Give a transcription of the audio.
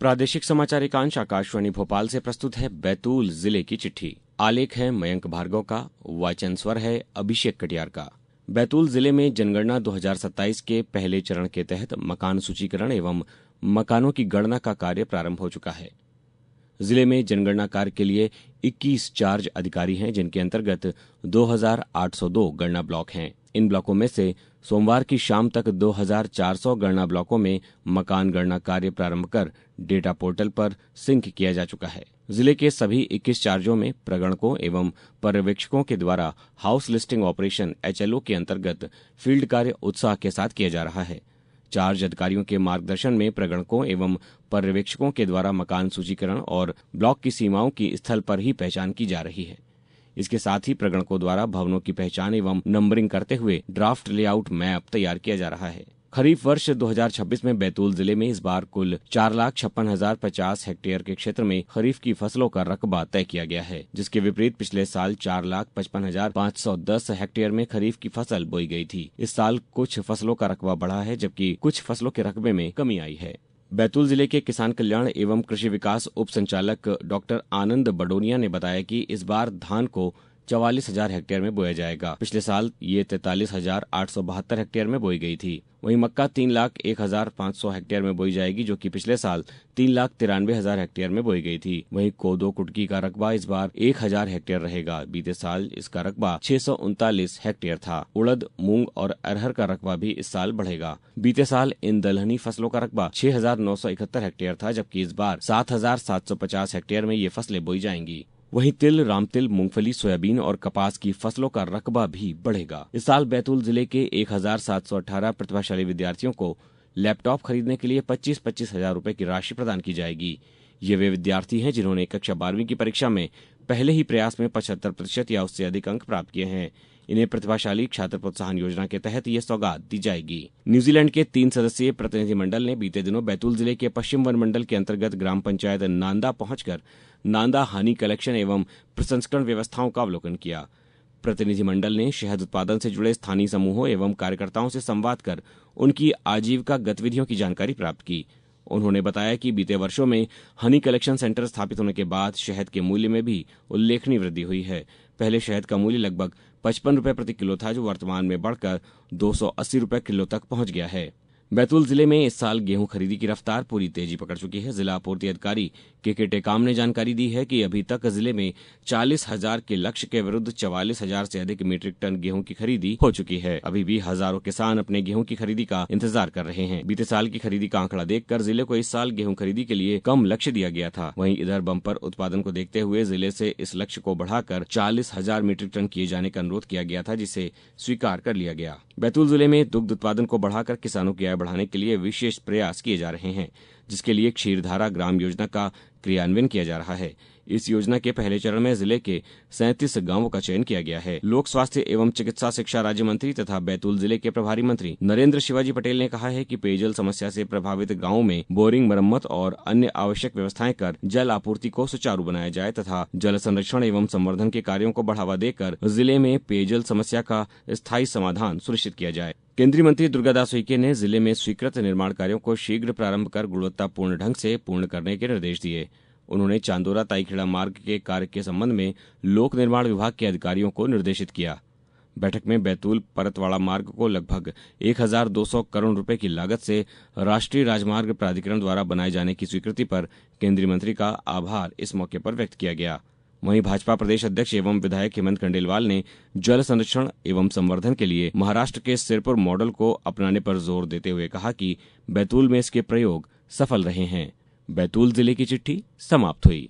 प्रादेशिक समाचार एकांश आकाशवाणी भोपाल से प्रस्तुत है बैतूल जिले की चिट्ठी। आलेख है मयंक भार्गव का, वाचन स्वर है अभिषेक कटियार का। बैतूल जिले में जनगणना 2027 के पहले चरण के तहत मकान सूचीकरण एवं मकानों की गणना का कार्य प्रारंभ हो चुका है। जिले में जनगणना कार्य के लिए 21 चार्ज अधिकारी हैं, जिनके अंतर्गत 2802 गणना ब्लॉक हैं। इन ब्लॉकों में से सोमवार की शाम तक 2400 गणना ब्लॉकों में मकान गणना कार्य प्रारंभ कर डेटा पोर्टल पर सिंक किया जा चुका है। जिले के सभी 21 चार्जों में प्रगणकों एवं पर्यवेक्षकों के द्वारा हाउस लिस्टिंग ऑपरेशन HLO के अंतर्गत फील्ड कार्य उत्साह के साथ किया जा रहा है। चार्ज अधिकारियों के मार्गदर्शन में प्रगणकों एवं पर्यवेक्षकों के द्वारा मकान सूचीकरण और ब्लॉक की सीमाओं की स्थल पर ही पहचान की जा रही है। इसके साथ ही प्रगणकों द्वारा भवनों की पहचान एवं नंबरिंग करते हुए ड्राफ्ट लेआउट मैप तैयार किया जा रहा है। खरीफ वर्ष 2026 में बैतूल जिले में इस बार कुल 4,56,050 हेक्टेयर के क्षेत्र में खरीफ की फसलों का रकबा तय किया गया है, जिसके विपरीत पिछले साल 4,55,510 हेक्टेयर में खरीफ की फसल बोई गई थी। इस साल कुछ फसलों का रकबा बढ़ा है, जबकि कुछ फसलों के रकबे में कमी आई है। बैतूल जिले के किसान कल्याण एवं कृषि विकास उप संचालक डॉक्टर आनंद बडोनिया ने बताया कि इस बार धान को 44,000 हेक्टेयर में बोया जाएगा। पिछले साल ये 43,872 हेक्टेयर में बोई गई थी। वहीं मक्का 3,01,500 हेक्टेयर में बोई जाएगी, जो कि पिछले साल 3,93,000 हेक्टेयर में बोई गई थी। वहीं कोदो कुटकी का रकबा इस बार 1,000 हेक्टेयर रहेगा। बीते साल इसका रकबा 639 हेक्टेयर था। उड़द, मूंग और अरहर का रकबा भी इस साल बढ़ेगा। बीते साल इन दलहनी फसलों का रकबा 6,971 हेक्टेयर था, जबकि इस बार 7,750 हेक्टेयर में ये फसलें बोई जाएंगी। वहीं तिल, रामतिल, मूंगफली, सोयाबीन और कपास की फसलों का रकबा भी बढ़ेगा। इस साल बैतूल जिले के 1,718 प्रतिभाशाली विद्यार्थियों को लैपटॉप खरीदने के लिए 25-25 हजार रुपए की राशि प्रदान की जाएगी। ये वे विद्यार्थी हैं जिन्होंने कक्षा 12वीं की परीक्षा में पहले ही प्रयास में 75% या उससे अधिक अंक प्राप्त किए हैं। इन्हें प्रतिभाशाली छात्र प्रोत्साहन योजना के तहत ये सौगात दी जाएगी। न्यूजीलैंड के 3 सदस्यीय प्रतिनिधिमंडल ने बीते दिनों बैतूल जिले के पश्चिम वन मंडल के अंतर्गत ग्राम पंचायत नांदा पहुंचकर नांदा हनी कलेक्शन एवं प्रसंस्करण व्यवस्थाओं का अवलोकन किया। प्रतिनिधिमंडल ने शहद उत्पादन से जुड़े स्थानीय समूहों एवं कार्यकर्ताओं से संवाद कर उनकी आजीविका गतिविधियों की जानकारी प्राप्त की। उन्होंने बताया कि बीते वर्षों में हनी कलेक्शन सेंटर स्थापित होने के बाद शहद के मूल्य में भी उल्लेखनीय वृद्धि हुई है। पहले शहद का मूल्य लगभग 55 रुपए प्रति किलो था, जो वर्तमान में बढ़कर 280 रुपए किलो तक पहुंच गया है। बैतूल जिले में इस साल गेहूं खरीदी की रफ्तार पूरी तेजी पकड़ चुकी है। जिला आपूर्ति अधिकारी के टेकाम ने जानकारी दी है कि अभी तक जिले में 40,000 के लक्ष्य के विरुद्ध 44,000 से अधिक मीट्रिक टन गेहूं की खरीदी हो चुकी है। अभी भी हजारों किसान अपने गेहूं की खरीदी का इंतजार कर रहे हैं। बीते साल की खरीदी का आंकड़ा देखकर जिले को इस साल गेहूं खरीदी के लिए कम लक्ष्य दिया गया था। वहीं इधर बम्पर उत्पादन को देखते हुए जिले से इस लक्ष्य को बढ़ाकर 40,000 मीट्रिक टन किए जाने का अनुरोध किया गया था, जिसे स्वीकार कर लिया गया। बैतूल जिले में दुग्ध उत्पादन को बढ़ाकर किसानों की आय बढ़ाने के लिए विशेष प्रयास किए जा रहे हैं, जिसके लिए क्षीरधारा ग्राम योजना का क्रियान्वयन किया जा रहा है। इस योजना के पहले चरण में जिले के 37 गांवों का चयन किया गया है। लोक स्वास्थ्य एवं चिकित्सा शिक्षा राज्य मंत्री तथा बैतूल जिले के प्रभारी मंत्री नरेंद्र शिवाजी पटेल ने कहा है कि पेयजल समस्या से प्रभावित गांवों में बोरिंग मरम्मत और अन्य आवश्यक व्यवस्थाएं कर जल आपूर्ति को सुचारू बनाया जाए तथा जल संरक्षण एवं संवर्धन के कार्यों को बढ़ावा देकर जिले में पेयजल समस्या का स्थायी समाधान सुनिश्चित किया जाए। केंद्रीय मंत्री दुर्गादास उइके ने जिले में स्वीकृत निर्माण कार्यों को शीघ्र प्रारंभ कर गुणवत्तापूर्ण ढंग से पूर्ण करने के निर्देश दिए। उन्होंने चांदोरा ताईखेड़ा मार्ग के कार्य के संबंध में लोक निर्माण विभाग के अधिकारियों को निर्देशित किया। बैठक में बैतूल परतवाड़ा मार्ग को लगभग 1,200 करोड़ रुपए की लागत से राष्ट्रीय राजमार्ग प्राधिकरण द्वारा बनाए जाने की स्वीकृति पर केंद्रीय मंत्री का आभार इस मौके पर व्यक्त किया गया। वहीं भाजपा प्रदेश अध्यक्ष एवं विधायक हेमंत खंडेलवाल ने जल संरक्षण एवं संवर्धन के लिए महाराष्ट्र के सिरपुर मॉडल को अपनाने पर जोर देते हुए कहा कि बैतूल में इसके प्रयोग सफल रहे हैं। बैतूल जिले की चिट्ठी समाप्त हुई।